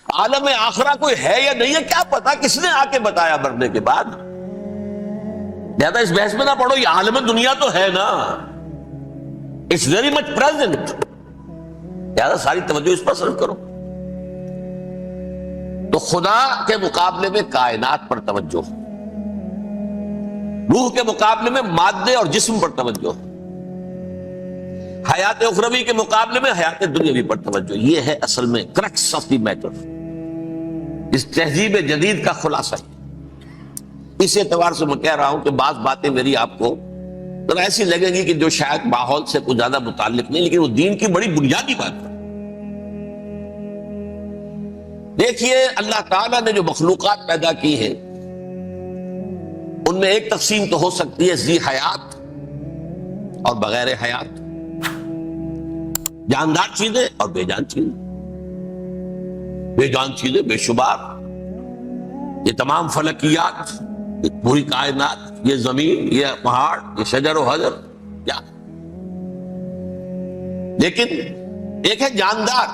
عالم آخرہ کوئی ہے یا نہیں ہے کیا پتا، کس نے آ کے بتایا مرنے کے بعد؟ لہذا اس بحث میں نہ پڑھو، یہ عالم دنیا تو ہے نا، اٹس ویری مچ پریزنٹ، لہذا ساری توجہ اس پر صرف کرو۔ تو خدا کے مقابلے میں کائنات پر توجہ، روح کے مقابلے میں مادے اور جسم پر توجہ، حیات اخروی کے مقابلے میں حیات دنیاوی پر توجہ۔ یہ ہے اصل میں کرکس آف دی میٹر، اس تہذیب جدید کا خلاصہ ہے۔ اس اعتبار سے میں کہہ رہا ہوں کہ بعض باتیں میری آپ کو ذرا ایسی لگیں گی کہ جو شاید ماحول سے کچھ زیادہ متعلق نہیں، لیکن وہ دین کی بڑی بنیادی بات ہے۔ دیکھیے اللہ تعالیٰ نے جو مخلوقات پیدا کی ہیں ان میں ایک تقسیم تو ہو سکتی ہے ذی حیات اور بغیر حیات، جاندار چیزیں اور بے جان چیزیں۔ بے جان چیزیں بے شمار، یہ تمام فلکیات، یہ پوری کائنات، یہ زمین، یہ پہاڑ، یہ شجر و حجر، کیا؟ لیکن ایک ہے جاندار،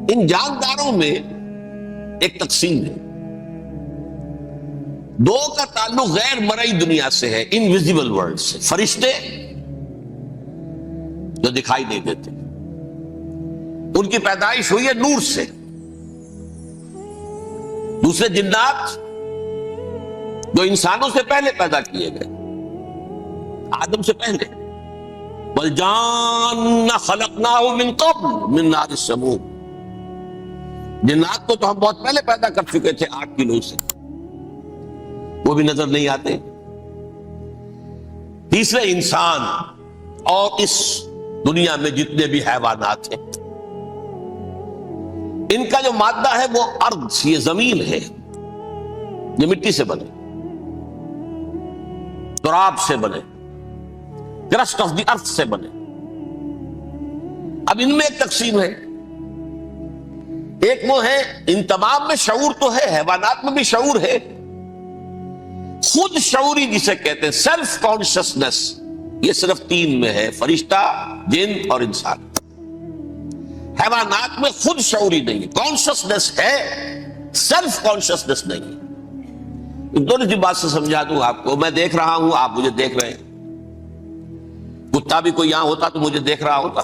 ان جانداروں میں ایک تقسیم ہے، دو کا تعلق غیر مرئی دنیا سے ہے، انویزیبل ورلڈ سے، فرشتے جو دکھائی نہیں دیتے، ان کی پیدائش ہوئی ہے نور سے۔ دوسرے جنات جو انسانوں سے پہلے پیدا کیے گئے، آدم سے پہلے، وَالْجَانَّ خَلَقْنَاهُ مِن قَبْلُ مِن نَارِ السَّمُومِ، جنات کو تو ہم بہت پہلے پیدا کر چکے تھے آگ کی لو سے، وہ بھی نظر نہیں آتے۔ تیسرے انسان اور اس دنیا میں جتنے بھی حیوانات ہیں، ان کا جو مادہ ہے وہ ارض، یہ زمین ہے، یہ مٹی سے بنے، تراب سے بنے، کرسٹ آف دی ارتھ سے بنے۔ اب ان میں ایک تقسیم ہے، ایک وہ ہے، ان تمام میں شعور تو ہے، حیوانات میں بھی شعور ہے، خود شعوری جسے کہتے ہیں سیلف کانشسنس، یہ صرف تین میں ہے، فرشتہ، جن اور انسان۔ حیوانات میں خود شعوری نہیں ہے، کانشسنس ہے، سیلف کانشسنس نہیں ہے۔ دونوں سی بات سے سمجھا دوں آپ کو، میں دیکھ رہا ہوں، آپ مجھے دیکھ رہے ہیں، کتا بھی کوئی یہاں ہوتا تو مجھے دیکھ رہا ہوتا،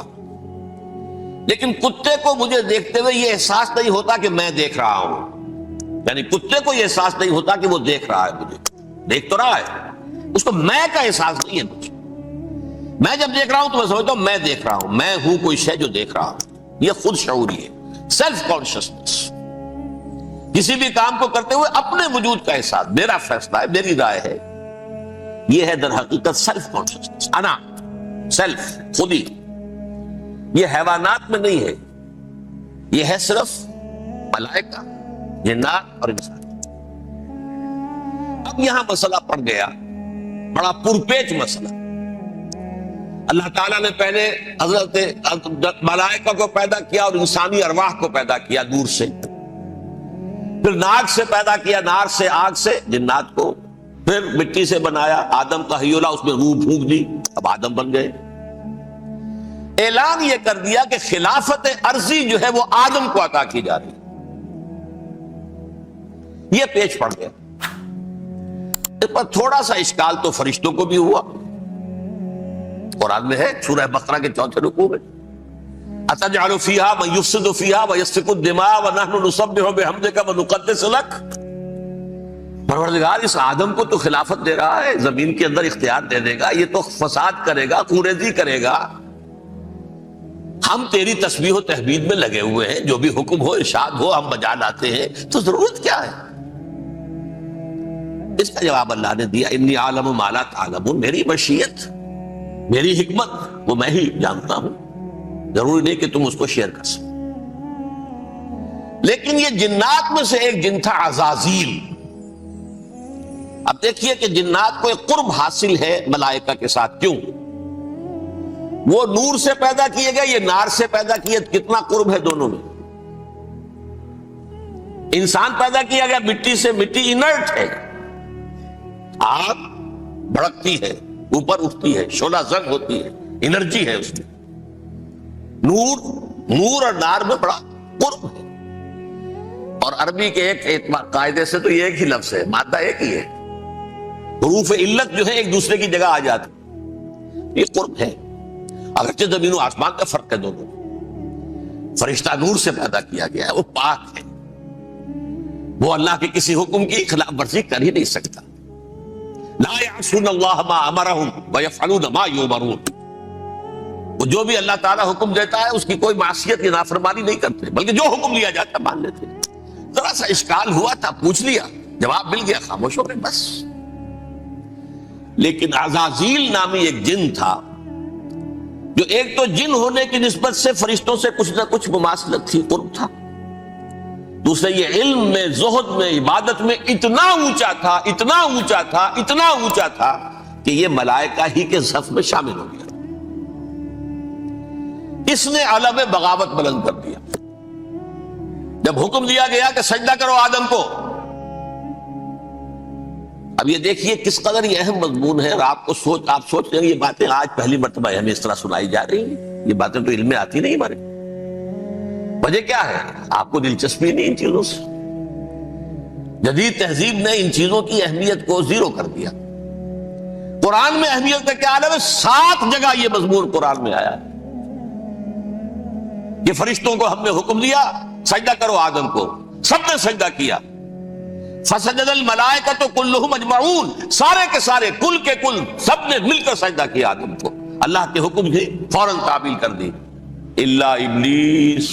لیکن کتے کو مجھے دیکھتے ہوئے یہ احساس نہیں ہوتا کہ میں دیکھ رہا ہوں، یعنی کتے کو یہ احساس نہیں ہوتا کہ وہ دیکھ رہا ہے، مجھے دیکھ تو رہا ہے، اس کو میں کا احساس نہیں ہے مجھے۔ میں جب دیکھ رہا ہوں تو میں سمجھتا ہوں میں دیکھ رہا ہوں، میں ہوں کوئی شے جو دیکھ رہا ہوں، یہ خود شعوری ہے، سیلف کانشسنس۔ کسی بھی کام کو کرتے ہوئے اپنے وجود کا احساس، میرا فیصلہ ہے، میری رائے ہے، یہ ہے در حقیقت سیلف کانشسنس، انا، سیلف، خودی۔ یہ حیوانات میں نہیں ہے، یہ ہے صرف ملائکہ، جنات اور انسان۔ اب یہاں مسئلہ پڑ گیا، بڑا پرپیچ مسئلہ۔ اللہ تعالیٰ نے پہلے حضرت ملائکہ کو پیدا کیا اور انسانی ارواح کو پیدا کیا نور سے، پھر ناک سے پیدا کیا، نار سے، آگ سے جنات کو، پھر مٹی سے بنایا، آدم کا حی اللہ، اس میں روح پھونک دی، اب آدم بن گئے۔ اعلان یہ کر دیا کہ خلافت ارضی جو ہے وہ آدم کو عطا کی جا رہی ہے۔ یہ پیچ پڑ گیا، اس پر تھوڑا سا اشکال تو فرشتوں کو بھی ہوا، قرآن میں ہے سورہ بقرہ کے 4 رکوع میں، أَتَجْعَلُ فِيهَا مَن يُفْسِدُ فِيهَا وَيَسْفِكُ الدِّمَاءَ وَنَحْنُ نُسَبِّحُ بِحَمْدِكَ وَنُقَدِّسُ لَكَ۔ پروردگار اس آدم کو تو خلافت دے رہا ہے، زمین کے اندر اختیار دے دے گا، یہ تو فساد کرے گا، کوریزی کرے گا، ہم تیری تسبیح و تحمید میں لگے ہوئے ہیں، جو بھی حکم ہو، ارشاد ہو، ہم بجا لاتے ہیں، تو ضرورت کیا ہے؟ اس کا جواب اللہ نے دیا، انی عالم ما لا تعلمون، میری مشیت، میری حکمت وہ میں ہی جانتا ہوں، ضروری نہیں کہ تم اس کو شیئر کر سکو۔ لیکن یہ جنات میں سے ایک جن تھا عزازیل۔ اب دیکھیے کہ جنات کو ایک قرب حاصل ہے ملائکہ کے ساتھ، کیوں؟ وہ نور سے پیدا کیے گئے، یہ نار سے پیدا کیے، کتنا قرب ہے دونوں میں۔ انسان پیدا کیا گیا مٹی سے، مٹی انرٹ ہے، آگ بھڑکتی ہے، اوپر اٹھتی ہے، شعلہ زن ہوتی ہے، انرجی ہے اس میں۔ نور اور نار میں بڑا قرب ہے۔ اور عربی کے ایک قاعدے سے تو یہ ایک ہی لفظ ہے، مادہ ایک ہی ہے، حروف علت جو ہے ایک دوسرے کی جگہ آ جاتی، یہ قرب ہے۔ اگرچہ زمین و آسمان کا فرق ہے دونوں، فرشتہ نور سے پیدا کیا گیا ہے، وہ پاک ہے، وہ اللہ کے کسی حکم کی خلاف ورزی کر ہی نہیں سکتا۔ لا یعصون اللہ ما امرہم ویفعلون ما یؤمرون، وہ جو بھی اللہ تعالیٰ حکم دیتا ہے اس کی کوئی معصیت یا نافرمانی نہیں کرتے، بلکہ جو حکم لیا جاتا مان لیتے۔ ذرا سا اشکال ہوا تھا، پوچھ لیا، جواب مل گیا، خاموش ہو گئے بس۔ لیکن عزازیل نامی ایک جن تھا، جو ایک تو جن ہونے کی نسبت سے فرشتوں سے کچھ نہ کچھ مماثلت تھی، قرب تھا، دوسرے یہ علم میں، زہد میں، عبادت میں اتنا اونچا تھا، اتنا اونچا تھا، اتنا اونچا تھا کہ یہ ملائکہ ہی کے صف میں شامل ہو گیا۔ اس نے علم بغاوت بلند کر دیا۔ جب حکم دیا گیا کہ سجدہ کرو آدم کو، اب یہ دیکھیے کس قدر یہ اہم مضمون ہے، اور آپ سوچ رہے ہیں یہ باتیں آج پہلی مرتبہ ہمیں اس طرح سنائی جا رہی ہیں، یہ باتیں تو علم میں آتی نہیں ہمارے۔ وجہ کیا ہے؟ آپ کو دلچسپی نہیں ان چیزوں سے۔ جدید تہذیب نے ان چیزوں کی اہمیت کو زیرو کر دیا۔ قرآن میں اہمیت کا کیا عالم ہے؟ 7 جگہ یہ مضمون قرآن میں آیا ہے کہ فرشتوں کو ہم نے حکم دیا سجدہ کرو آدم کو، سب نے سجدہ کیا۔ فسجد الملائکۃ کلھم اجمعون، سارے کے سارے، کل کے کل، سب نے مل کر سجدہ کیا آدم کو، اللہ کے حکم سے فوراً تعمیل کر دی۔ الا ابلیس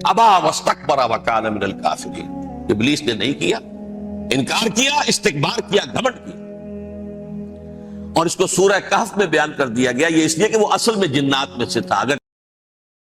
ابا واستکبر وکان من الکافرین، ابلیس نے نہیں کیا، انکار کیا، استکبار کیا، گھمنڈ کیا۔ اور اس کو سورہ کہف میں بیان کر دیا گیا، یہ اس لیے کہ وہ اصل میں جنات میں سے تھا، اگر